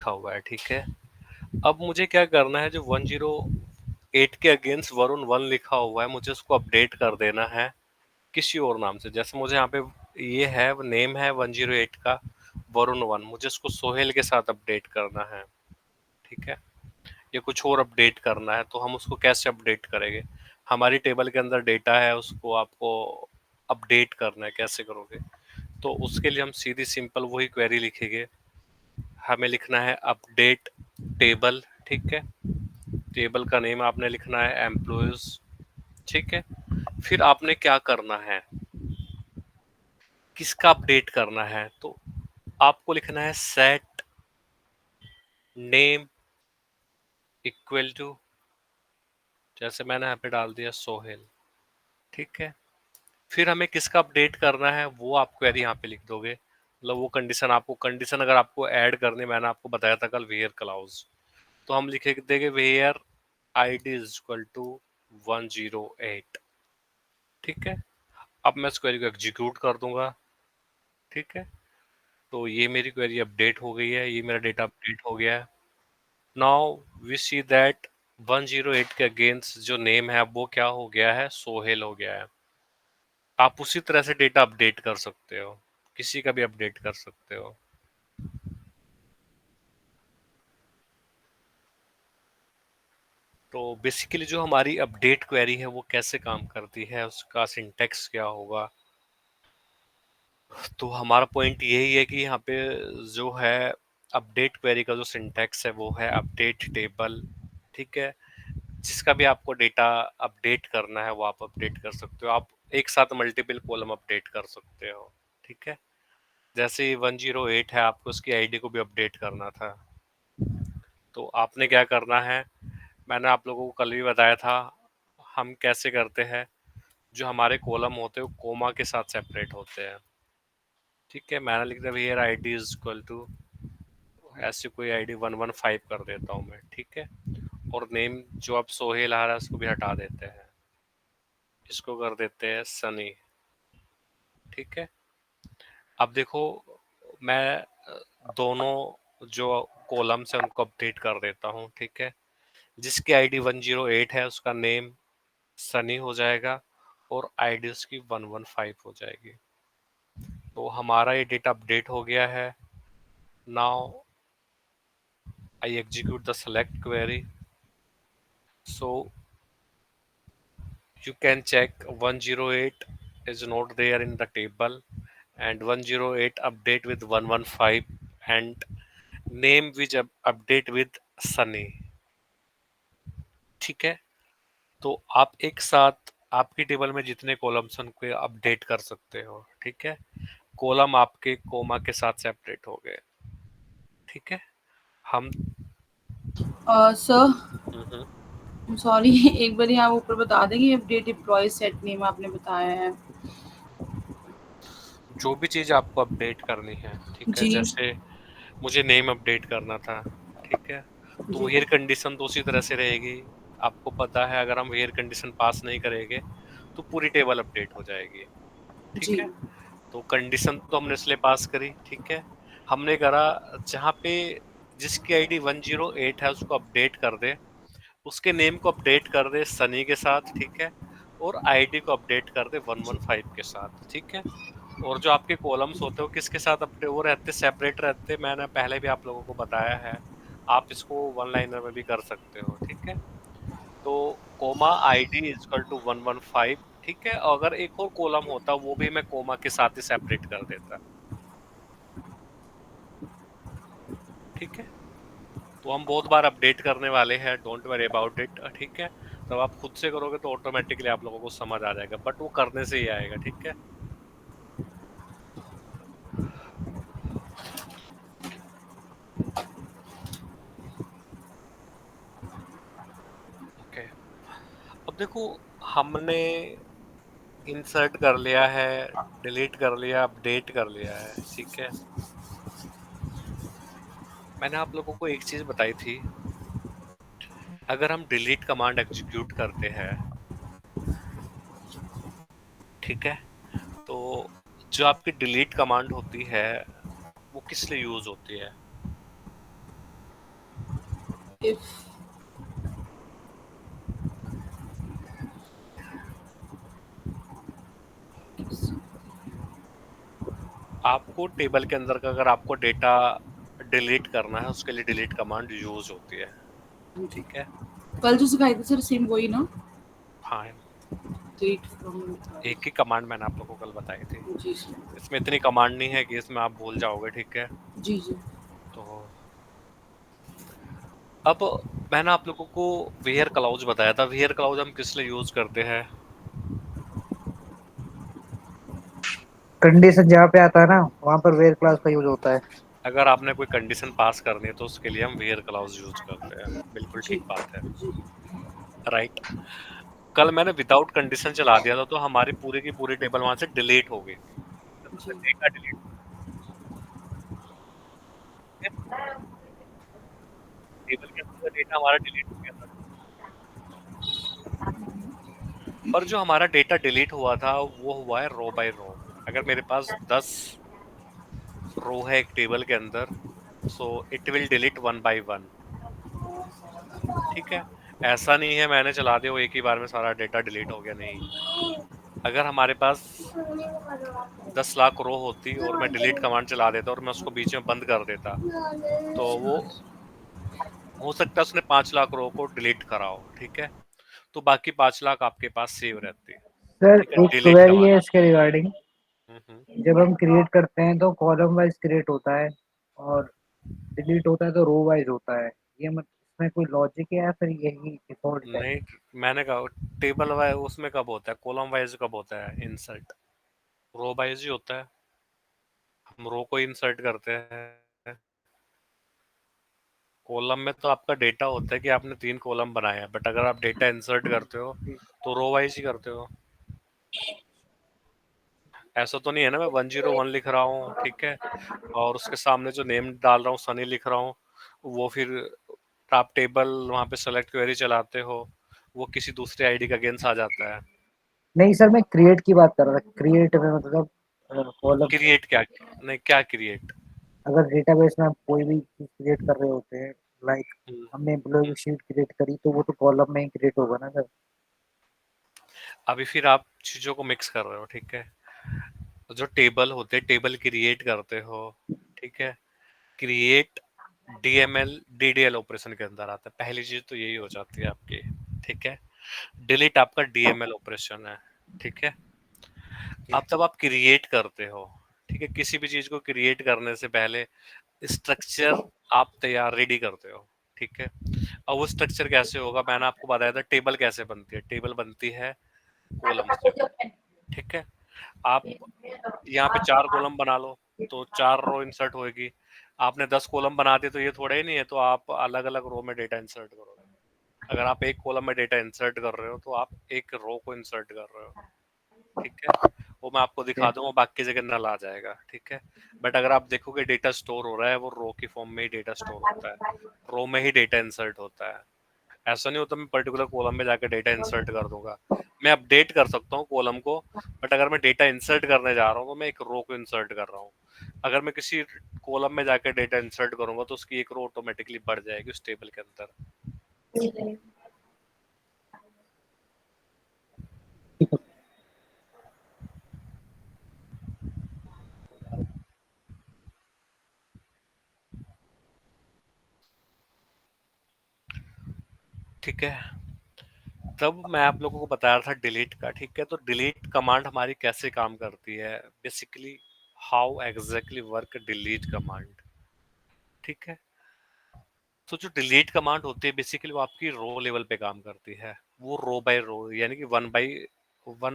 लिखा हुआ है, ठीक है। अब मुझे क्या करना है, जो 108 के अगेंस्ट वरुण 1 लिखा हुआ है, मुझे उसको अपडेट कर देना है किसी और नाम से। जैसे मुझे यहाँ पे ये है, नेम है 108 का वरुण 1, मुझे उसको सोहेल के साथ अपडेट करना है, ठीक है। ये कुछ और अपडेट करना है, तो हम उसको कैसे अपडेट करेंगे? हमारी टेबल के अंदर डेटा है, उसको आपको अपडेट करना है, कैसे करोगे? तो उसके लिए हम सीधी सिंपल वही क्वेरी लिखेंगे। हमें लिखना है अपडेट टेबल, ठीक है। टेबल का नेम आपने लिखना है एम्प्लॉयज, ठीक है। फिर आपने क्या करना है, किसका अपडेट करना है, तो आपको लिखना है सेट नेम इक्वल टू, जैसे मैंने यहाँ पे डाल दिया सोहेल, ठीक है। फिर हमें किसका अपडेट करना है वो आप क्वेरी यहाँ पे लिख दोगे। मतलब वो कंडीशन, आपको कंडीशन अगर आपको ऐड करनी, मैंने आपको बताया था कल वेयर क्लाउज, तो हम लिखे देंगे where id is equal to 108, ठीक है। अब मैं इस क्वेरी को एग्जीक्यूट कर दूंगा, ठीक है। तो ये मेरी क्वेरी अपडेट हो गई है, ये मेरा डेटा अपडेट हो गया है। नाउ वी सी दैट 108 के अगेंस्ट जो नेम है वो क्या हो गया है, सोहेल हो गया है। आप उसी तरह से डेटा अपडेट कर सकते हो, किसी का भी अपडेट कर सकते हो। तो बेसिकली जो हमारी अपडेट क्वेरी है वो कैसे काम करती है, उसका सिंटैक्स क्या होगा, तो हमारा पॉइंट यही है कि यहाँ पे जो है अपडेट क्वेरी का जो सिंटैक्स है वो है अपडेट टेबल, ठीक है। जिसका भी आपको डेटा अपडेट करना है वो आप अपडेट कर सकते हो। आप एक साथ मल्टीपल कॉलम अपडेट कर सकते हो, ठीक है। जैसे 108 है, आपको उसकी आईडी को भी अपडेट करना था, तो आपने क्या करना है, मैंने आप लोगों को कल भी बताया था हम कैसे करते हैं। जो हमारे कॉलम होते हैं वो कोमा के साथ सेपरेट होते हैं, ठीक है। मैंने लिख दिया here ID is equal to, ऐसी कोई आईडी 115 कर देता हूँ मैं, ठीक है। और नेम जो अब सोहेल आ रहा है उसको भी हटा देते हैं, इसको कर देते हैं सनी, ठीक है। अब देखो, मैं दोनों जो कॉलम्स है उनको अपडेट कर देता हूँ, ठीक है। जिसकी आईडी 108 है उसका नेम सनी हो जाएगा और आईडी उसकी 115 हो जाएगी। तो हमारा ये डेटा अपडेट हो गया है। Now I execute the select query, so you can check 108 is not there in the table and 108 update with 115 and name which update with Sunny, ठीक है। तो आप एक साथ आपकी टेबल में जितने कॉलम्स उनको अपडेट कर सकते हो, ठीक है। कॉलम आपके कोमा के साथ सेपरेट हो गए, ठीक है। हम सर, हम्म, सॉरी एक बार आप ऊपर बता देंगे अपडेट एम्प्लॉय सेट नेम आपने बताया है। जो भी चीज आपको अपडेट करनी है, ठीक है। जी जैसे मुझे नेम अपडेट करना था, ठीक है। तो जी वेयर कंडीशन तो उसी तरह से रहेगी। आपको पता है अगर हम वेयर कंडीशन पास नहीं करेंगे तो पूरी टेबल अपडेट हो जाएगी, ठीक जी है। तो कंडीशन तो हमने इसलिए पास करी, ठीक है। हमने करा जहाँ पे जिसकी आईडी 108 है उसको अपडेट कर दे, उसके नेम को अपडेट कर दे सनी के साथ, ठीक है। और आईडी को अपडेट कर दे जी 115 के साथ, ठीक है। और जो आपके कॉलम्स होते हो किसके साथ अपडेट वो रहते, सेपरेट रहते, मैंने पहले भी आप लोगों को बताया है। आप इसको वन लाइनर में भी कर सकते हो, ठीक है। तो कोमा आईडी इक्वल टू 115, ठीक है। अगर एक और कॉलम होता वो भी मैं कोमा के साथ ही सेपरेट कर देता, ठीक है। तो हम बहुत बार अपडेट करने वाले हैं, डोंट वरी अबाउट इट, ठीक है। तो आप खुद से करोगे तो ऑटोमेटिकली आप लोगों को समझ आ जाएगा, बट वो करने से ही आएगा, ठीक है। ओके, अब देखो, हमने इंसर्ट कर लिया है, डिलीट कर लिया, अपडेट कर लिया है, ठीक है। मैंने आप लोगों को एक चीज बताई थी, अगर हम डिलीट कमांड एग्जीक्यूट करते हैं, ठीक है, तो जो आपकी डिलीट कमांड होती है वो किस लिए यूज होती है? if आपको टेबल के अंदर का अगर आपको डेटा डिलीट करना है, उसके लिए डिलीट कमांड यूज होती है। जी, ठीक है। कल जो सिखाए थे सर सेम वही ना? हाँ, डिलीट फ्रॉम एक ही कमांड मैंने आप लोगों को कल बताई थी। जी सर। इसमें इतनी कमांड नहीं है कि इसमें आप भूल जाओगे। ठीक है। जी जी। तो अब मैंने आप लोगों को वेयर क्लाउज बताया था। वेयर क्लाउज हम किस लिए यूज करते हैं? कंडीशन जहाँ पे आता है ना वहाँ पर वेयर क्लास का यूज होता है। अगर आपने कोई कंडीशन पास करनी है तो उसके लिए हम वेयर क्लाउज यूज करते हैं। बिल्कुल जी ठीक बात है। जी। राइट। कल मैंने विदाउट कंडीशन चला दिया था तो हमारी पूरी की पूरी टेबल वहां से डिलीट हो गई थी। जी डेटा डिलीट। टेबल के अंदर का डेटा हमारा डिलीट हो गया था। पर जो हमारा डेटा डिलीट हुआ था वो हुआ है रो बाय रो। अगर मेरे पास 10 रो है एक टेबल के अंदर, so it will delete one by one. ठीक है। ऐसा नहीं है मैंने चला दिया वो एक ही बार में सारा डेटा डिलीट हो गया, नहीं। अगर हमारे पास 10 लाख रो होती और मैं डिलीट कमांड चला देता और मैं उसको बीच में बंद कर देता, तो वो हो सकता है उसने 5 लाख रो को डिलीट करा हो। ठीक है। तो बाकी 5 लाख आपके पास सेव रहती है। सर ठीक है, एक डिलीट क्वेरी कमांड। है इसके रिगार्डिंग। हम्म। जब हम क्रिएट करते हैं तो कॉलम वाइज क्रिएट होता है और डिलीट होता है तो रो वाइज होता है। ये मत इसमें कोई लॉजिक है या फिर यही डिफॉल्ट है? नहीं, मैंने कहा टेबल वाइज उसमें कब होता है, कॉलम वाइज कब होता है इंसर्ट? रो वाइज ही होता है। हम रो को इंसर्ट करते हैं। कॉलम में तो आपका डेटा होता है कि आपने 3 कॉलम बनाए हैं, बट अगर आप डेटा इंसर्ट करते हो तो रो वाइज ही करते हो। ऐसा तो नहीं है ना मैं 101 लिख रहा हूँ, ठीक है, और उसके सामने जो नेम डाल रहा हूँ सनी लिख रहा हूँ, वो फिर आप टेबल वहां पे सेलेक्ट क्वेरी चलाते हो, वो किसी दूसरे आईडी का अगेंस्ट आ जाता है। नहीं सर, मैं क्रिएट की बात कर रहा था। क्रिएट में मतलब कॉलम, क्रिएट क्या? नहीं, क्या क्रिएट? अगर डेटाबेस में आप कोई भी चीज क्रिएट कर रहे होते हैं, लाइक हमने एम्प्लॉय की शीट क्रिएट करी तो वो तो कॉलम में ही क्रिएट होगा ना सर। अभी फिर आप चीजों को मिक्स कर रहे हो। ठीक है। जो टेबल होते हैं, टेबल क्रिएट करते हो। ठीक है। क्रिएट डीएमएल डीडीएल ऑपरेशन के अंदर आता है। पहली चीज तो यही हो जाती है आपकी। ठीक है। डिलीट आपका डीएमएल ऑपरेशन है। ठीक है। अब तब आप क्रिएट करते हो। ठीक है। किसी भी चीज को क्रिएट करने से पहले स्ट्रक्चर आप तैयार रेडी करते हो। ठीक है। अब वो स्ट्रक्चर कैसे होगा, मैंने आपको बताया था टेबल कैसे बनती है। टेबल बनती है कॉलम से। ठीक है। आप यहाँ पे 4 कॉलम बना लो तो 4 रो इंसर्ट होएगी। आपने 10 कॉलम बना दिए तो ये थोड़ा ही नहीं है, तो आप अलग अलग रो में डेटा इंसर्ट करोगे। अगर आप एक कॉलम में डेटा इंसर्ट कर रहे हो तो आप एक रो को इंसर्ट कर रहे हो। ठीक है। वो मैं आपको दिखा दूंगा, बाकी जगह नल आ जाएगा। ठीक है। बट अगर आप देखोगे डेटा स्टोर हो रहा है, वो रो की फॉर्म में ही डेटा स्टोर होता है। रो में ही डेटा इंसर्ट होता है। ऐसा नहीं होता मैं पर्टिकुलर कॉलम में जाकर डेटा इंसर्ट कर दूंगा। मैं अपडेट कर सकता हूँ कॉलम को, बट अगर मैं डेटा इंसर्ट करने जा रहा हूँ तो मैं एक रो को इंसर्ट कर रहा हूँ। अगर मैं किसी कॉलम में जाकर डेटा इंसर्ट करूंगा तो उसकी एक रो ऑटोमेटिकली बढ़ जाएगी उस टेबल के अंदर। ठीक है। तब मैं आप लोगों को बता रहा था डिलीट का। ठीक है। तो डिलीट कमांड हमारी कैसे काम करती है, basically how exactly work delete command. ठीक है। तो जो डिलीट कमांड होती है बेसिकली वो आपकी रो लेवल पे काम करती है। वो रो बाय रो यानी कि वन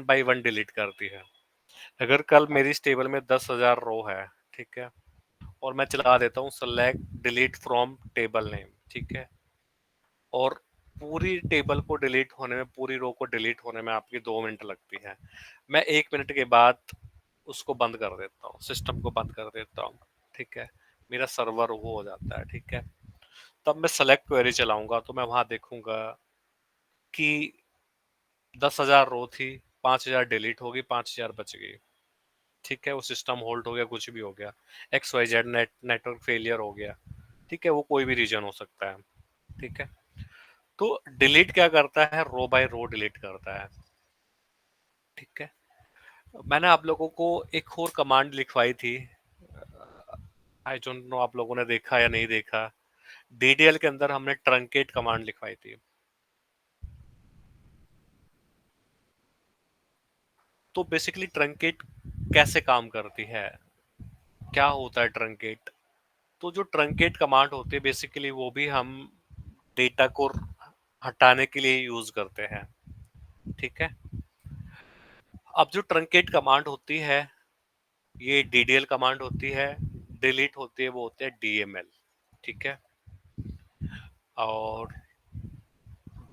बाई वन डिलीट करती है। अगर कल मेरी इस टेबल में 10,000 रो है, ठीक है, और मैं चला देता हूँ select delete from table name. ठीक है। और पूरी टेबल को डिलीट होने में, पूरी रो को डिलीट होने में आपकी 2 मिनट लगती है। मैं 1 मिनट के बाद उसको बंद कर देता हूँ, सिस्टम को बंद कर देता हूँ। ठीक है। मेरा सर्वर वो हो जाता है। ठीक है। तब मैं सेलेक्ट क्वेरी चलाऊंगा तो मैं वहां देखूंगा कि 10,000 रो थी, 5,000 डिलीट होगी, 5,000 बच गई। ठीक है। वो सिस्टम होल्ड हो गया, कुछ भी हो गया, XYZ नेटवर्क फेलियर हो गया। ठीक है। वो कोई भी रीजन हो सकता है। ठीक है। तो डिलीट क्या करता है, रो बाय रो डिलीट करता है। ठीक है, मैंने आप लोगों को एक और कमांड लिखवाई थी, आई डोंट नो आप लोगों ने देखा या नहीं देखा। डीडीएल के अंदर हमने ट्रंकेट कमांड लिखवाई थी। तो बेसिकली ट्रंकेट कैसे काम करती है, क्या होता है ट्रंकेट? तो जो ट्रंकेट कमांड होती है बेसिकली वो भी हम डेटा को हटाने के लिए यूज करते हैं। ठीक है, अब जो ट्रंकेट कमांड होती है ये डीडीएल कमांड होती है, डिलीट होती है वो होते हैं डीएमएल। ठीक है, और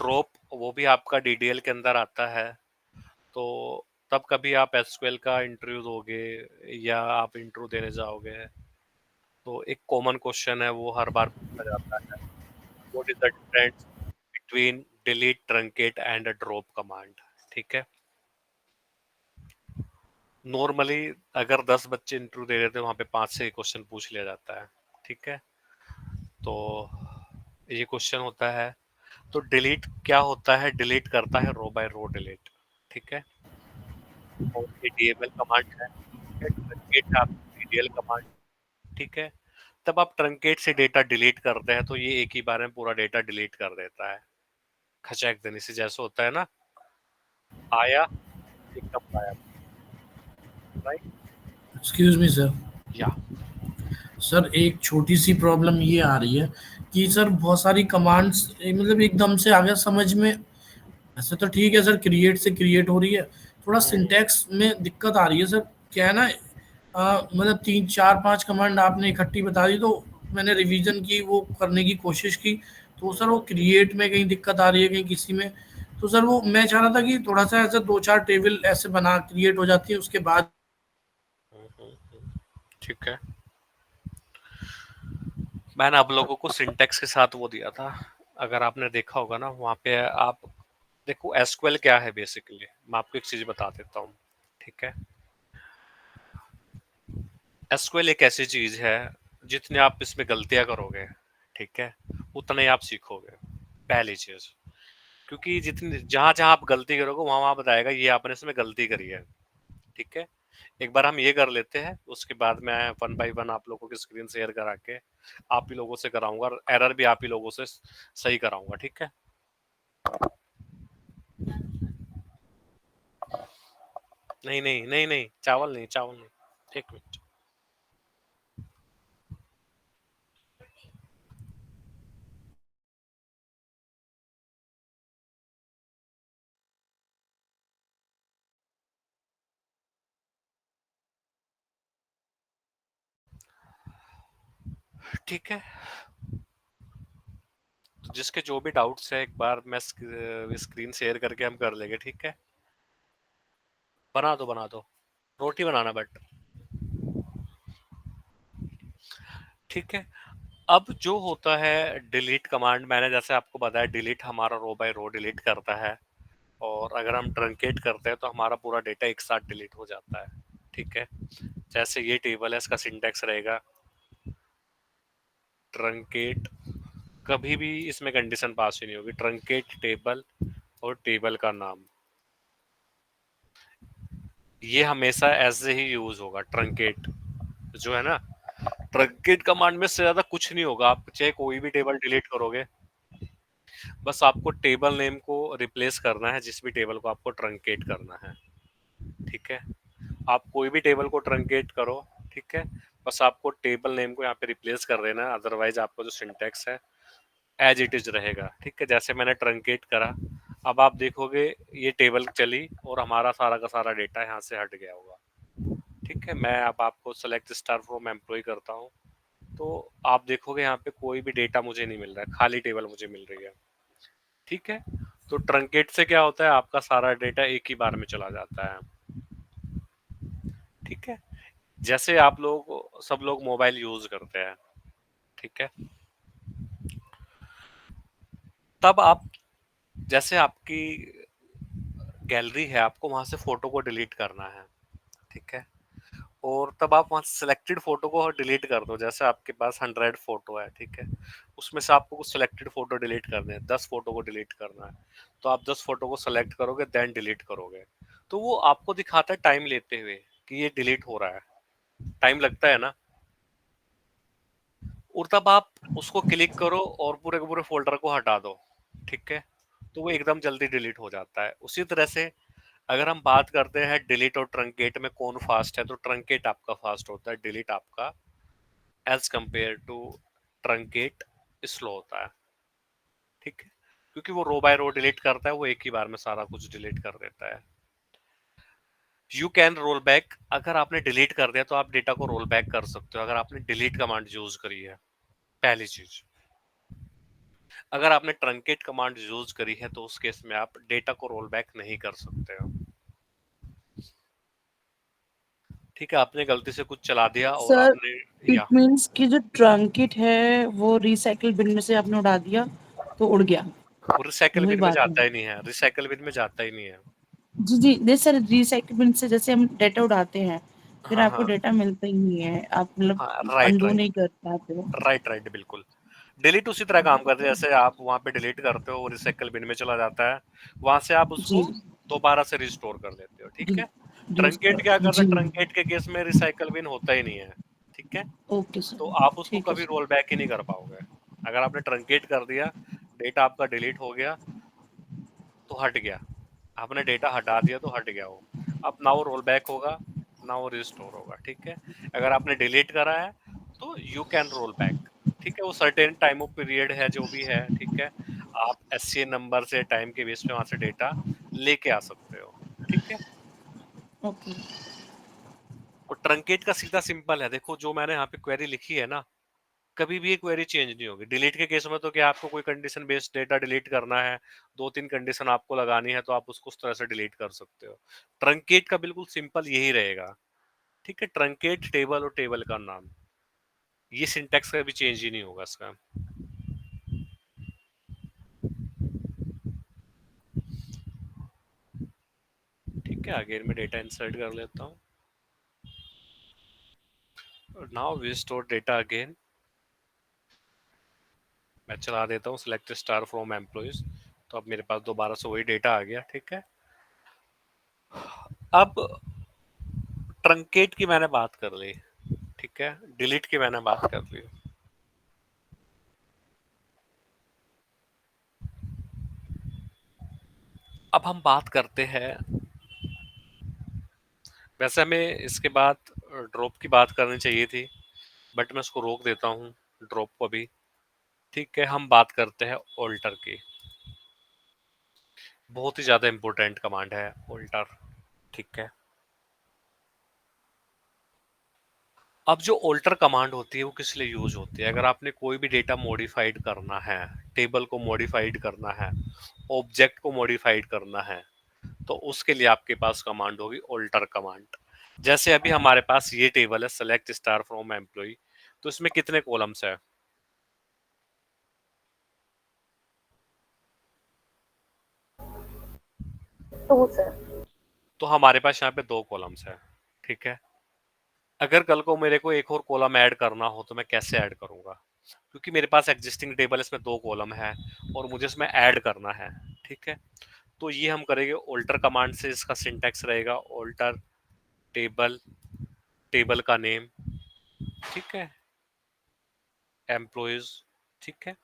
ड्रॉप वो भी आपका डीडीएल के अंदर आता है। तो तब कभी आप एसक्यूएल का इंटरव्यू दोगे या आप इंटरव्यू देने जाओगे तो एक कॉमन क्वेश्चन है वो हर बार पूछा जाता है, what is the difference between delete truncate and a drop command. ठीक है, नॉर्मली अगर 10 बच्चे इंटरव्यू दे रहे थे वहां पे 5 से क्वेश्चन पूछ लिया जाता है। ठीक है, तो ये क्वेश्चन होता है। तो डिलीट क्या होता है, डिलीट करता है रो बाय रो डिलीट। ठीक है, और ये डीएमएल कमांड है। ठीक है, ट्रंकेट है आपकी डीडीएल कमांड। ठीक है, तब आप ट्रंकेट से डेटा डिलीट करते हैं तो ये एक ही बार में पूरा डेटा डिलीट कर देता है, खचैक देने से, जैसे होता है ना, आया एकदम गायब। Right, excuse me sir. या सर एक छोटी सी प्रॉब्लम ये आ रही है कि सर बहुत सारी कमांड्स मतलब एकदम से आ गया समझ में। ऐसे तो ठीक है सर, क्रिएट से क्रिएट हो रही है, थोड़ा सिंटैक्स में दिक्कत आ रही है सर। क्या है ना, मतलब 3 4 5 कमांड आपने इकट्ठी बता दी तो मैंने रिवीजन की, वो करने की कोशिश की, तो सर वो क्रिएट में कहीं दिक्कत आ रही है, कहीं किसी में। तो सर वो मैं चाह रहा था कि थोड़ा सा ऐसे 2 4 टेबल ऐसे बना क्रिएट हो जाती है उसके बाद। ठीक है, मैंने आप लोगों को सिंटेक्स के साथ वो दिया था, अगर आपने देखा होगा ना वहां पे। आप देखो एसक्यूएल क्या है बेसिकली, मैं आपको एक चीज बता देता हूँ। ठीक है, एसक्यूएल एक ऐसी चीज है जितने आप इसमें गलतियां करोगे, ठीक है, उतने आप सीखोगे, पहली चीज। क्योंकि जितनी जहां जहां आप गलती करोगे वहां वहां बताएगा ये आपने इसमें गलती करी है। ठीक है, एक बार हम ये कर लेते हैं, उसके बाद मैं वन बाय वन आप लोगों की स्क्रीन शेयर करा के आप ही लोगों से कराऊंगा, और एरर भी आप ही लोगों से सही कराऊंगा। ठीक है, नहीं नहीं नहीं नहीं, चावल नहीं, चावल नहीं, एक मिनट। ठीक है, तो जिसके जो भी डाउट्स है एक बार मैं स्क्रीन शेयर करके हम कर लेंगे। ठीक है, बना दो बना दो, रोटी बनाना बट। ठीक है, अब जो होता है डिलीट कमांड, मैंने जैसे आपको बताया डिलीट हमारा रो बाय रो डिलीट करता है, और अगर हम ट्रंकेट करते हैं तो हमारा पूरा डेटा एक साथ डिलीट हो जाता है। ठीक है, जैसे ये टेबल है, इसका सिंटेक्स रहेगा ट्रंकेट, कभी भी इसमें कंडीशन पास ही नहीं होगी, ट्रंकेट टेबल और टेबल का नाम, ये हमेशा ऐसे ही यूज होगा। ट्रंकेट जो है ना, ट्रंकेट कमांड में से ज्यादा कुछ नहीं होगा, आप चाहे कोई भी टेबल डिलीट करोगे, बस आपको टेबल नेम को रिप्लेस करना है जिस भी टेबल को आपको ट्रंकेट करना है। ठीक है, आप कोई भी टेबल को ट्रंकेट करो, ठीक है, बस आपको टेबल नेम को यहाँ पे रिप्लेस कर देना है, अदरवाइज आपका जो सिंटेक्स है एज इट इज रहेगा। ठीक है, जैसे मैंने ट्रंकेट करा, अब आप देखोगे ये टेबल चली और हमारा सारा का सारा डेटा यहाँ से हट गया होगा। ठीक है, मैं अब आपको सेलेक्ट स्टार फ्रॉम एम्प्लॉय करता हूँ, तो आप देखोगे यहाँ पे कोई भी डेटा मुझे नहीं मिल रहा है, खाली टेबल मुझे मिल रही है। ठीक है, तो ट्रंकेट से क्या होता है, आपका सारा डेटा एक ही बार में चला जाता है। ठीक है, जैसे आप लोग सब लोग मोबाइल यूज करते हैं, ठीक है, तब आप जैसे आपकी गैलरी है, आपको वहां से फोटो को डिलीट करना है। ठीक है, और तब आप वहाँ सिलेक्टेड फोटो को डिलीट कर दो। जैसे आपके पास 100 फोटो है, ठीक है, उसमें से आपको कुछ सिलेक्टेड फोटो डिलीट करने हैं, 10 फोटो को डिलीट करना है, तो आप 10 फोटो को सेलेक्ट करोगे देन डिलीट करोगे, तो वो आपको दिखाता है टाइम लेते हुए कि ये डिलीट हो रहा है, टाइम लगता है ना। और तब आप उसको क्लिक करो और पूरे के पूरे फोल्डर को हटा दो, ठीक है, तो वो एकदम जल्दी डिलीट हो जाता है। उसी तरह से अगर हम बात करते हैं डिलीट और ट्रंकेट में कौन फास्ट है, तो ट्रंकेट आपका फास्ट होता है, डिलीट आपका as compare to truncate slow होता है, ठीक है, क्योंकि वो रो बाय रो डिलीट करता है, वो एक ही बार में सारा कुछ डिलीट कर देता है। यू कैन रोल बैक, अगर आपने डिलीट कर दिया तो आप डेटा को रोल बैक कर सकते हो, अगर आपने डिलीट कमांड यूज करी है, पहली चीज। अगर आपने ट्रंकेट कमांड यूज करी है तो उस केस में आप डेटा को रोल बैक नहीं कर सकते हो, ठीक है, आपने गलती से कुछ चला दिया और सर आपने इट या मीन्स कि जो ट्रंकिट है वो रिसाइकिल बिन में से आपने उड़ा दिया तो उड़ गया, वो रिसाइकल वही बिन में बात है। जाता ही नहीं है, रिसाइकल बिन में जाता ही नहीं है। जी जी नहीं सर, रिसाइकिल बिन से जैसे हम डेटा उड़ाते हैं फिर हाँ आपको हाँ डेटा मिलता ही नहीं है, आप मतलब हाँ, राइट अनडू राइट नहीं कर पाते हो। राइट राइट, बिल्कुल। डिलीट उसी तरह काम करते हैं, जैसे आप वहां पे डिलीट करते हो वो रिसाइकल बिन में चला जाता है, वहां से आप जी उसको दोबारा से रिस्टोर कर देते हो, ठीक है। ट्रंकेट क्या करता जी है, ट्रंकेट के केस में रिसाइकल बिन होता ही नहीं है, ठीक है, ओके तो सर, आप उसको ठीक है कभी सर। रोल बैक ही नहीं कर पाओगे। अगर आपने ट्रंकेट कर दिया, डेटा आपका डिलीट हो गया तो हट गया, आपने डेटा हटा दिया तो हट गया वो, अब ना वो रोल बैक होगा ना वो रिस्टोर होगा, ठीक है। अगर आपने डिलीट करा है तो यू कैन रोल बैक, ठीक है, वो सर्टेन टाइम ऑफ पीरियड है जो भी है, ठीक है, आप एससीएन नंबर से टाइम के बेस पे वहां से डेटा लेके आ सकते हो, ठीक है। ओके और ट्रंकेट का सीधा सिंपल है, देखो जो मैंने यहाँ पे क्वेरी लिखी है ना, कभी भी ये क्वेरी चेंज नहीं होगी। डिलीट के केस में तो क्या आपको कोई कंडीशन बेस्ड डेटा डिलीट करना है, 2-3 कंडीशन आपको लगानी है तो आप उसको उस तरह से डिलीट कर सकते हो। ट्रंकेट का बिल्कुल सिंपल यही रहेगा, ठीक है, ट्रंकेट टेबल और टेबल का नाम, ये सिंटैक्स का भी चेंज ही नहीं होगा इसका। ठीक है, अगेन मैं डेटा इंसर्ट कर लेता हूँ, now we store data again, मैं चला देता हूँ सिलेक्ट स्टार फ्रॉम एम्प्लॉइज, तो अब मेरे पास दोबारा से वही डेटा आ गया, ठीक है। अब ट्रंकेट की मैंने बात कर ली, ठीक है, डिलीट की मैंने बात कर ली, अब हम बात करते हैं, वैसे हमें इसके बाद ड्रॉप की बात करनी चाहिए थी, बट मैं उसको रोक देता हूँ ड्रॉप को भी, ठीक है। हम बात करते हैं ऑल्टर की, बहुत ही ज्यादा इंपॉर्टेंट कमांड है ऑल्टर, ठीक है। अब जो ऑल्टर कमांड होती है वो किस लिए यूज होती है, अगर आपने कोई भी डेटा मॉडिफाइड करना है, टेबल को मॉडिफाइड करना है, ऑब्जेक्ट को मॉडिफाइड करना है, तो उसके लिए आपके पास कमांड होगी ऑल्टर कमांड। जैसे अभी हमारे पास ये टेबल है सेलेक्ट स्टार फ्रॉम एम्प्लॉय, तो इसमें कितने कॉलम्स है, टू सर। तो हमारे पास यहाँ पे 2 कॉलम्स है, ठीक है। अगर कल को मेरे को एक और कॉलम ऐड करना हो तो मैं कैसे ऐड करूंगा, क्योंकि मेरे पास एग्जिस्टिंग टेबल इसमें 2 कॉलम है और मुझे इसमें ऐड करना है, ठीक है। तो ये हम करेंगे ऑल्टर कमांड से, इसका सिंटैक्स रहेगा ऑल्टर टेबल, टेबल का नेम, ठीक है, एम्प्लॉइज, ठीक है,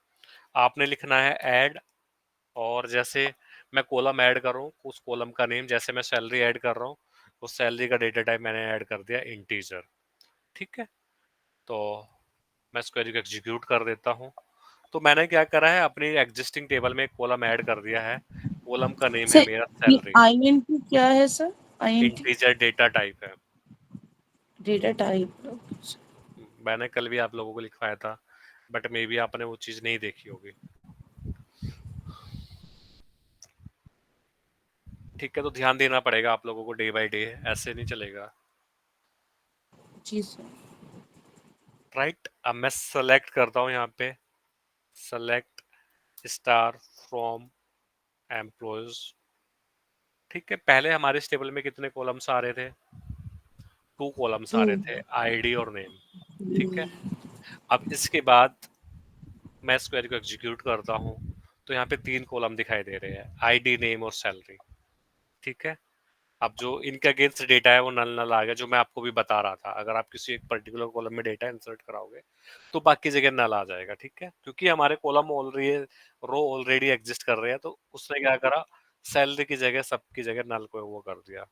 आपने लिखना है ऐड, और जैसे मैं कॉलम ऐड कर रहा हूँ उस कॉलम का नेम, जैसे मैं सैलरी ऐड कर रहा हूँ उस सैलरी का डेटा टाइप मैंने ऐड कर दिया इंटीजर, ठीक है। तो मैं इस क्वेरी को एग्जीक्यूट कर देता हूँ, तो मैंने क्या करा है, अपनी एग्जिस्टिंग टेबल में एक कॉलम ऐड कर दिया है, कॉलम का नेम है सर मेरा ये सैलरी, आईएनटी क्या है sir? INT integer data type है, डेटा टाइप। मैंने कल भी आप लोगों को लिखवाया था, बट मे बी आपने वो चीज नहीं देखी होगी, ठीक है, तो ध्यान देना पड़ेगा आप लोगों को डे बाय डे, ऐसे नहीं चलेगा, जी सर। राइट। अब मैं सेलेक्ट करता हूँ यहाँ पे सेलेक्ट स्टार फ्रॉम एम्प्लॉयज, ठीक है, पहले हमारे इस टेबल में कितने कॉलम्स आ रहे थे, 2 कॉलम्स आ रहे थे, आईडी और नेम, ठीक है। अब इसके बाद मैं इस क्वेरी को एग्जीक्यूट करता हूँ, तो यहाँ पे 3 कॉलम दिखाई दे रहे हैं, आईडी, नेम और सैलरी, ठीक है। अब जो इनके अगेंस्ट डेटा है वो नल नल आ गया, जो मैं आपको भी बता रहा था। अगर आप किसी एक पर्टिकुलर कॉलम में डेटा इंसर्ट कराओगे तो बाकी जगह नल आ जाएगा, ठीक है, क्योंकि हमारे कॉलम ऑलरेडी, रो ऑलरेडी एग्जिस्ट कर रहे हैं। तो उसने क्या करा, सैलरी की जगह, सबकी जगह नल को वो कर दिया।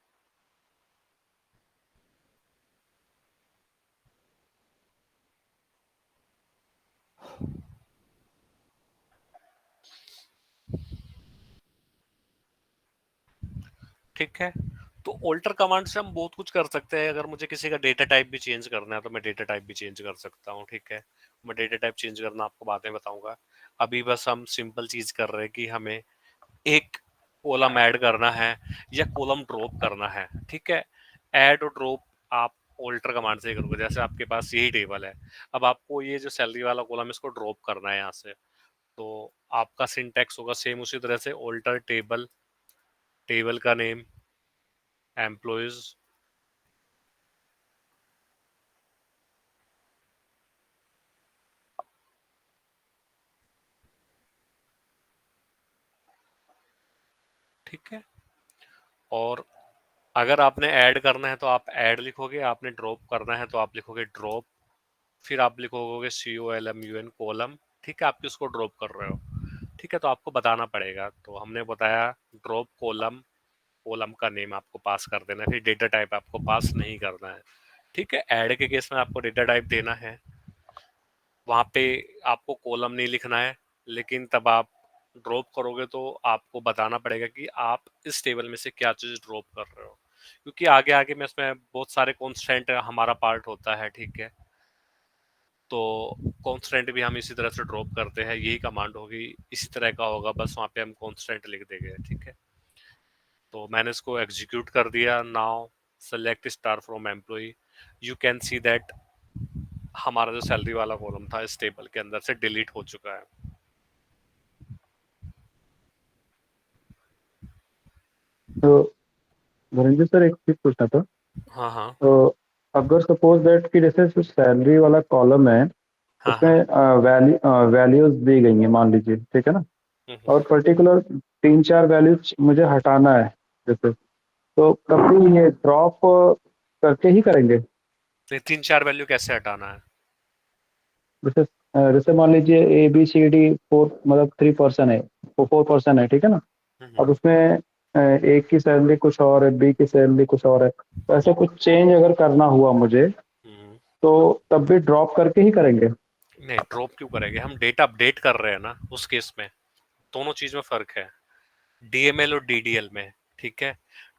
ठीक है, तो ऑल्टर कमांड से हम बहुत कुछ कर सकते हैं। अगर मुझे किसी का डेटा टाइप भी चेंज करना है तो मैं डेटा टाइप भी चेंज कर सकता हूँ, ठीक है। मैं डेटा टाइप चेंज करना आपको बाद में बताऊंगा। अभी बस हम सिंपल चीज कर रहे हैं कि हमें एक कॉलम ऐड करना है या कॉलम ड्रॉप करना है, ठीक है। ऐड और ड्रॉप आप ऑल्टर कमांड से ही करोगे। जैसे आपके पास यही टेबल है, अब आपको ये जो सैलरी वाला कॉलम इसको ड्रॉप करना है यहाँ से, तो आपका सिंटैक्स होगा सेम उसी तरह से, ऑल्टर टेबल, टेबल का नेम, एम्प्लॉयज, ठीक है। और अगर आपने ऐड करना है तो आप ऐड लिखोगे, आपने ड्रॉप करना है तो आप लिखोगे ड्रॉप, फिर आप लिखोगे COLMUN कॉलम, ठीक है। आप किसको ड्रॉप कर रहे हो, ठीक है, तो आपको बताना पड़ेगा। तो हमने बताया ड्रॉप कॉलम, कॉलम का नेम आपको पास कर देना है, फिर डेटा टाइप आपको पास नहीं करना है, ठीक है। ऐड के केस में आपको डेटा टाइप देना है, वहां पे आपको कॉलम नहीं लिखना है, लेकिन तब आप ड्रॉप करोगे तो आपको बताना पड़ेगा कि आप इस टेबल में से क्या चीज ड्रॉप कर रहे हो, क्योंकि आगे आगे में इसमें बहुत सारे कॉन्स्टेंट हमारा पार्ट होता है, ठीक है। तो कॉन्स्टेंट भी हम इसी तरह से ड्रॉप करते हैं, यही कमांड होगी, इसी तरह का होगा, बस वहां पे हम कॉन्स्टेंट लिख देंगे, ठीक है। तो मैंने इसको एग्जीक्यूट कर दिया। Now select star from employ, you can see that हमारा जो सैलरी वाला कॉलम था इस टेबल के अंदर से डिलीट हो चुका है। तो धनंजय सर एक चीज पूछना था। हाँ हाँ तो अगर सपोज दैट कि जैसे जो सैलरी वाला कॉलम है हाँ हाँ। उसमें वैल्यूज दी गई है मान लीजिए, ठीक है ना, और पर्टिकुलर 3-4 वैल्यूज मुझे हटाना है जैसे, तो कभी ये ड्रॉप करके ही करेंगे? तो 3-4 वैल्यू कैसे हटाना है? जैसे जैसे मान लीजिए ABCD 4 मतलब 3% है, वो 4% है, ठीक है ना। अब उसमें A की सैलरी कुछ और है, B की सैलरी कुछ और है, तो ऐसे कुछ चेंज अगर करना हुआ मुझे तो तब भी ड्रॉप करके ही करेंगे? नहीं, ड्रॉप क्यों करेंगे, हम डेटा अपडेट कर रहे हैं ना उस केस में। दोनों चीज में फर्क है, DML और DDL में, ठीक है।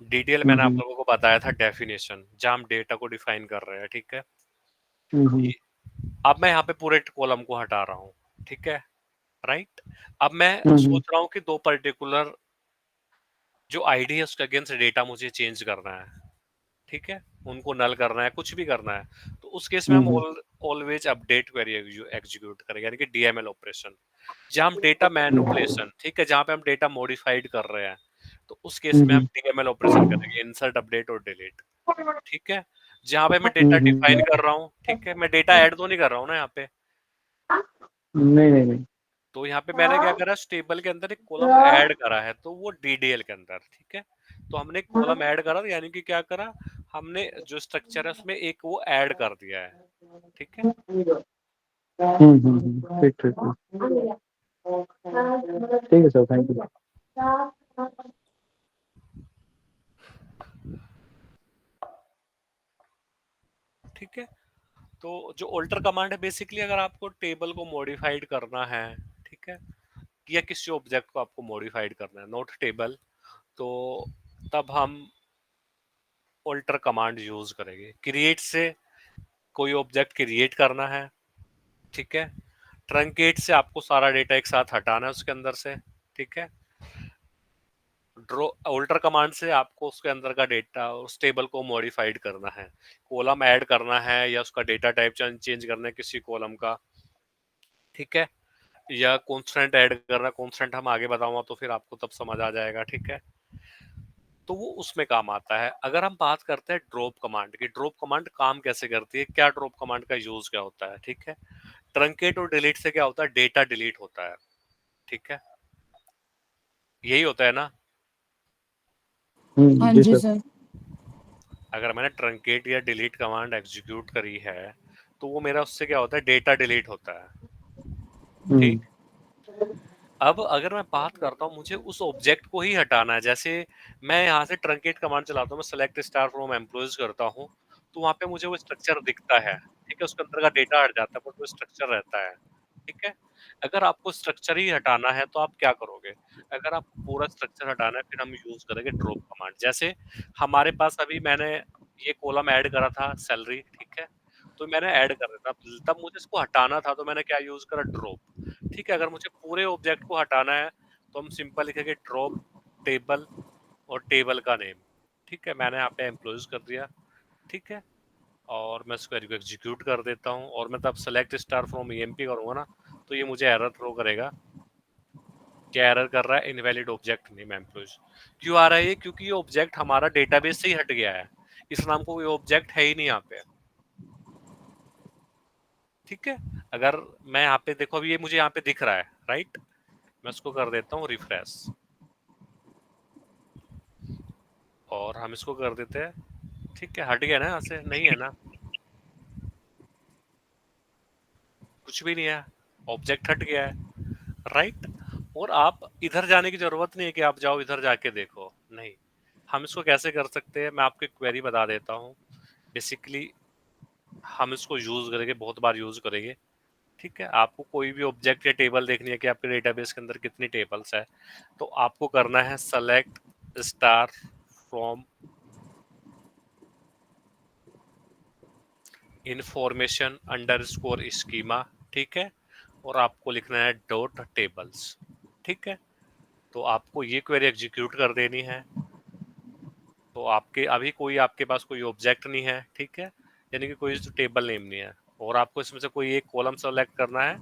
DDL मैंने आप हम्म लोगों को बताया था डेफिनेशन, जहां हम डेटा को डिफाइन कर रहे हैं, ठीक है। हम्म अब मैं यहाँ पे पूरे कॉलम को हटा रहा हूँ, ठीक है, राइट। अब मैं हम्म सोच रहा हूँ कि दो पर्टिकुलर जो आईडी है उसके अगेंस्ट डेटा मुझे चेंज करना है, ठीक है, उनको नल करना है, कुछ भी करना है। तो उस केस में हम हम्म ऑलवेज अपडेट क्वेरी एग्जीक्यूट करेंगे, यानी कि DML ऑपरेशन, जहां हम डेटा हम्म मैनिपुलेशन, ठीक है, जहां पे हम डेटा मॉडिफाइड कर रहे हैं, तो उस केस में हम हम्म DML ऑपरेशन करेंगे, इंसर्ट, अपडेट और डिलीट, ठीक है। जहां पे मैं डेटा हम्म डिफाइन कर रहा हूँ, ठीक है, मैं डेटा ऐड तो नहीं कर रहा हूँ ना यहाँ पे। नहीं नहीं नहीं। तो यहाँ पे मैंने क्या करा, टेबल के अंदर एक कॉलम ऐड करा है, तो वो DDL के अंदर, ठीक है। तो हमने एक कॉलम ऐड करा, यानी कि क्या करा, हमने जो स्ट्रक्चर है उसमें एक वो ऐड कर दिया है, ठीक है। ठीक ठीक ठीक। ठीक है सर, थैंक यू। ठीक है, तो जो ऑल्टर कमांड है, बेसिकली अगर आपको टेबल को मॉडिफाइड करना है, ठीक है, या किसी ऑब्जेक्ट को आपको मॉडिफाइड करना है, नॉट टेबल, तो तब हम ऑल्टर कमांड यूज करेंगे। क्रिएट से कोई ऑब्जेक्ट क्रिएट करना है, ठीक है। ट्रंकेट से आपको सारा डेटा एक साथ हटाना है उसके अंदर से, ठीक है। ड्रॉ ऑल्टर कमांड से आपको उसके अंदर का डेटा, उस टेबल को मॉडिफाइड करना है, कॉलम ऐड करना है या उसका डेटा टाइप चेंज करना है किसी कॉलम का, ठीक है, या कॉन्स्टेंट ऐड करना। कॉन्स्टेंट हम आगे बताऊंगा तो फिर आपको तब समझ आ जाएगा, ठीक है। तो वो उसमें काम आता है। अगर हम बात करते हैं ड्रॉप कमांड की, ड्रॉप कमांड काम कैसे करती है, क्या ड्रॉप कमांड का यूज क्या होता है, ठीक है। ट्रंकेट और डिलीट से क्या होता है, डेटा डिलीट होता है, ठीक है, यही होता है ना। हाँ जी जी सर। सर। अगर मैंने ट्रंकेट या डिलीट कमांड एग्जीक्यूट करी है तो वो मेरा उससे क्या होता है, डेटा डिलीट होता है, हम्म ठीक। अब अगर मैं बात करता हूँ मुझे उस ऑब्जेक्ट को ही हटाना है, जैसे मैं यहाँ से ट्रंकेट कमांड चलाता हूँ, मैं सेलेक्ट स्टार फ्रॉम एम्प्लॉइज करता हूँ, तो वहां पे मुझे वो स्ट्रक्चर दिखता है, ठीक है, उसके अंदर का डेटा हट जाता है बट वो स्ट्रक्चर रहता है, ठीक है। अगर आपको स्ट्रक्चर ही हटाना है तो आप क्या करोगे, अगर आपको पूरा स्ट्रक्चर हटाना है फिर हम यूज करेंगे ड्रॉप कमांड। जैसे हमारे पास अभी मैंने ये कॉलम ऐड करा था सैलरी, ठीक है, तो मैंने ऐड कर दिया था, तब मुझे इसको हटाना था तो मैंने क्या यूज करा, ड्रॉप, ठीक है। अगर मुझे पूरे ऑब्जेक्ट को हटाना है तो हम सिंपल लिखेंगे ड्रॉप टेबल और टेबल का नेम, ठीक है। मैंने यहाँ पे एम्प्लॉइज कर दिया, ठीक है, और मैं इसको एग्जीक्यूट कर देता हूँ और मैं तब सेलेक्ट स्टार फ्रॉम ईएमपी करूंगा ना तो ये मुझे एरर थ्रो करेगा, क्या एरर कर रहा है, इनवैलिड ऑब्जेक्ट नेम एम्प्लॉइज। क्यों आ रहा है ये, क्योंकि ये ऑब्जेक्ट हमारा डेटाबेस से ही हट गया है, इस नाम को कोई ऑब्जेक्ट है ही नहीं यहाँ पे, ठीक है। अगर मैं यहाँ पे देखो अभी ये मुझे यहाँ पे दिख रहा है, राइट, मैं इसको कर देता हूँ रिफ्रेश और हम इसको कर देते हैं, ठीक है, हट गया ना यहाँ से, नहीं है ना, कुछ भी नहीं है, ऑब्जेक्ट हट गया है, राइट। और आप इधर जाने की जरूरत नहीं है कि आप जाओ इधर जाके देखो, नहीं। हम इसको कैसे कर सकते हैं, मैं आपको एक क्वेरी बता देता हूँ। बेसिकली हम इसको यूज करेंगे, बहुत बार यूज करेंगे, ठीक है। आपको कोई भी ऑब्जेक्ट या टेबल देखनी है कि आपके डेटाबेस के अंदर कितनी टेबल्स है, तो आपको करना है select star from information underscore schema, ठीक है, और आपको लिखना है डॉट टेबल्स, ठीक है। तो आपको ये क्वेरी एग्जीक्यूट कर देनी है, तो आपके अभी कोई आपके पास कोई ऑब्जेक्ट नहीं है, ठीक है, यानी कि कोई टेबल नेम नहीं है, और आपको इसमें से कोई एक कॉलम सेलेक्ट करना है,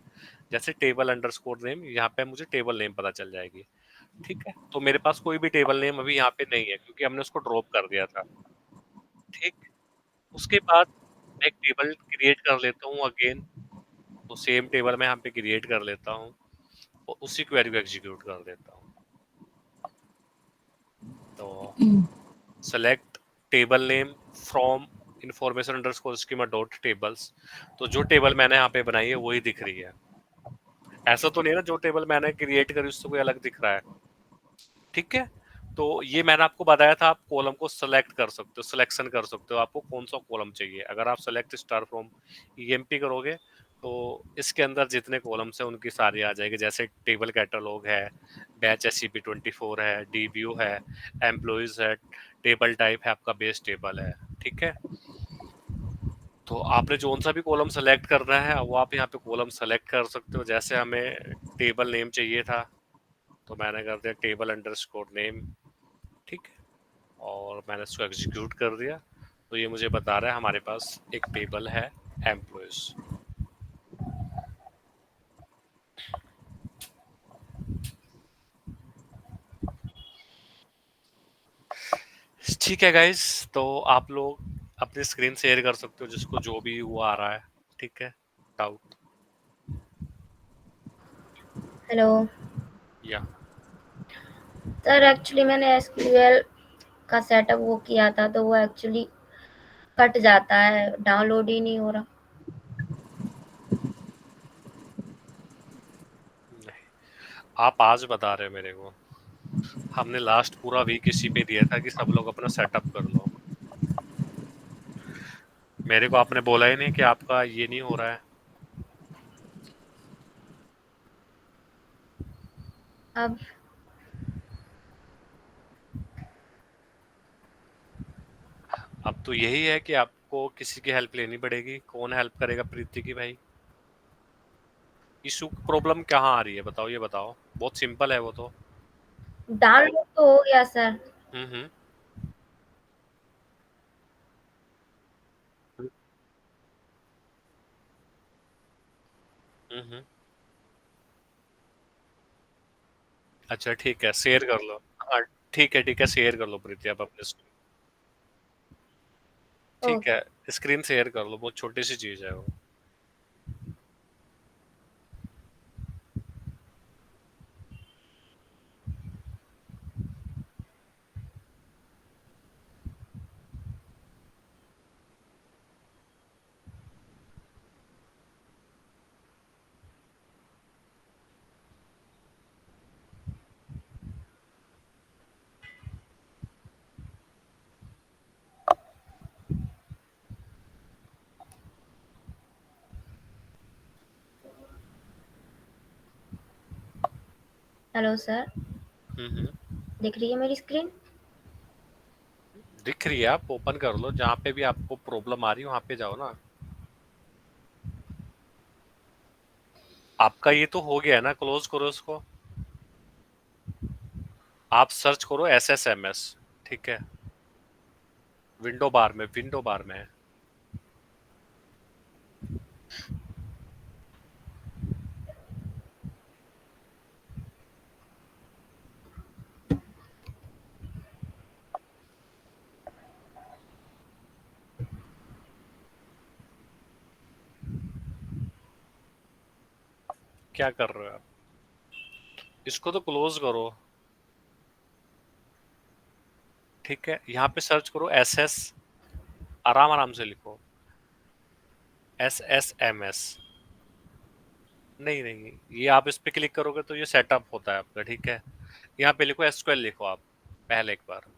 जैसे टेबल अंडरस्कोर नेम, यहाँ पे मुझे टेबल नेम पता चल जाएगी, ठीक है। तो मेरे पास कोई भी टेबल नेम अभी यहाँ पे नहीं है क्योंकि हमने उसको ड्रॉप कर दिया था, ठीक। उसके बाद मैं एक टेबल क्रिएट कर लेता हूँ अगेन, तो सेम टेबल मैं यहाँ पे क्रिएट कर लेता हूँ और उसी क्वेरी को एग्जीक्यूट कर देता हूँ। तो select table name from information underscore schema dot tables, तो जो टेबल मैंने यहाँ पे बनाई है वही दिख रही है, ऐसा तो नहीं है ना जो टेबल मैंने क्रिएट करी उससे कोई अलग दिख रहा है, ठीक है। तो ये मैंने आपको बताया था, आप कॉलम को सेलेक्ट कर सकते हो, सिलेक्शन कर सकते हो, आपको कौन सा कॉलम चाहिए। अगर आप सेलेक्ट स्टार फ्रॉम ईएमपी करोगे तो इसके अंदर जितने कॉलम्स हैं उनकी सारी आ जाएगी, जैसे टेबल कैटलॉग है, बैच SCP-24 है, डीबीयू है, एम्प्लॉइज है, टेबल टाइप है, आपका बेस टेबल है, ठीक है। तो आपने जो सा भी कॉलम सेलेक्ट करना है वो आप यहाँ पे कॉलम सेलेक्ट कर सकते हो। जैसे हमें टेबल नेम चाहिए था तो मैंने कर दिया टेबल अंडरस्कोर नेम, ठीक है, और मैंने इसको एग्जीक्यूट कर दिया, तो ये मुझे बता रहा है हमारे पास एक टेबल है एम्प्लॉयज। ठीक है गाइस, तो आप लोग अपनी स्क्रीन शेयर कर सकते हो जिसको जो भी वो आ रहा है, ठीक है, डाउट हेलो या सर, एक्चुअली मैंने एसक्यूएल का सेटअप वो किया था तो वो एक्चुअली कट जाता है, डाउनलोड ही नहीं हो रहा। नहीं, आप आज बता रहे हो मेरे को, हमने लास्ट पूरा वीक इसी पे दिया था कि सब लोग अपना सेटअप कर लो, मेरे को आपने बोला ही नहीं कि आपका ये नहीं हो रहा है। अब अब तो यही है कि आपको किसी की हेल्प लेनी पड़ेगी, कौन हेल्प करेगा, प्रीति की भाई। इशू प्रॉब्लम कहाँ आ रही है बताओ, ये बताओ, बहुत सिंपल है वो तो। डाउनलोड तो हो गया सर। हम्म। हम्म। अच्छा ठीक है, शेयर कर लो, हाँ ठीक है, शेयर कर लो प्रीति आप अपने screen। ठीक ओके। है, स्क्रीन शेयर कर लो, बहुत छोटी सी चीज है वो। हेलो सर, हम्म, दिख रही है मेरी स्क्रीन? दिख रही है, आप ओपन कर लो, जहाँ पे भी आपको प्रॉब्लम आ रही है वहां पे जाओ ना। आपका ये तो हो गया है ना, क्लोज करो इसको। आप सर्च करो SSMS, ठीक है, विंडो बार में है। क्या कर रहे हो आप? इसको तो क्लोज करो। ठीक है, यहाँ पे सर्च करो SS, आराम आराम से लिखो, SSMS। नहीं नहीं, ये आप इस पे क्लिक करोगे तो ये सेटअप होता है आपका, ठीक है। यहाँ पे लिखो SQL लिखो आप पहले एक बार।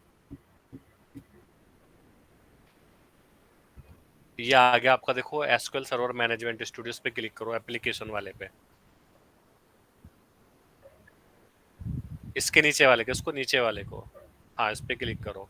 ये आ गया आपका, देखो SQL सर्वर मैनेजमेंट स्टूडियो, पे क्लिक करो एप्लीकेशन वाले पे। इसके नीचे वाले को, इसको नीचे वाले को, हाँ इस पे क्लिक करो।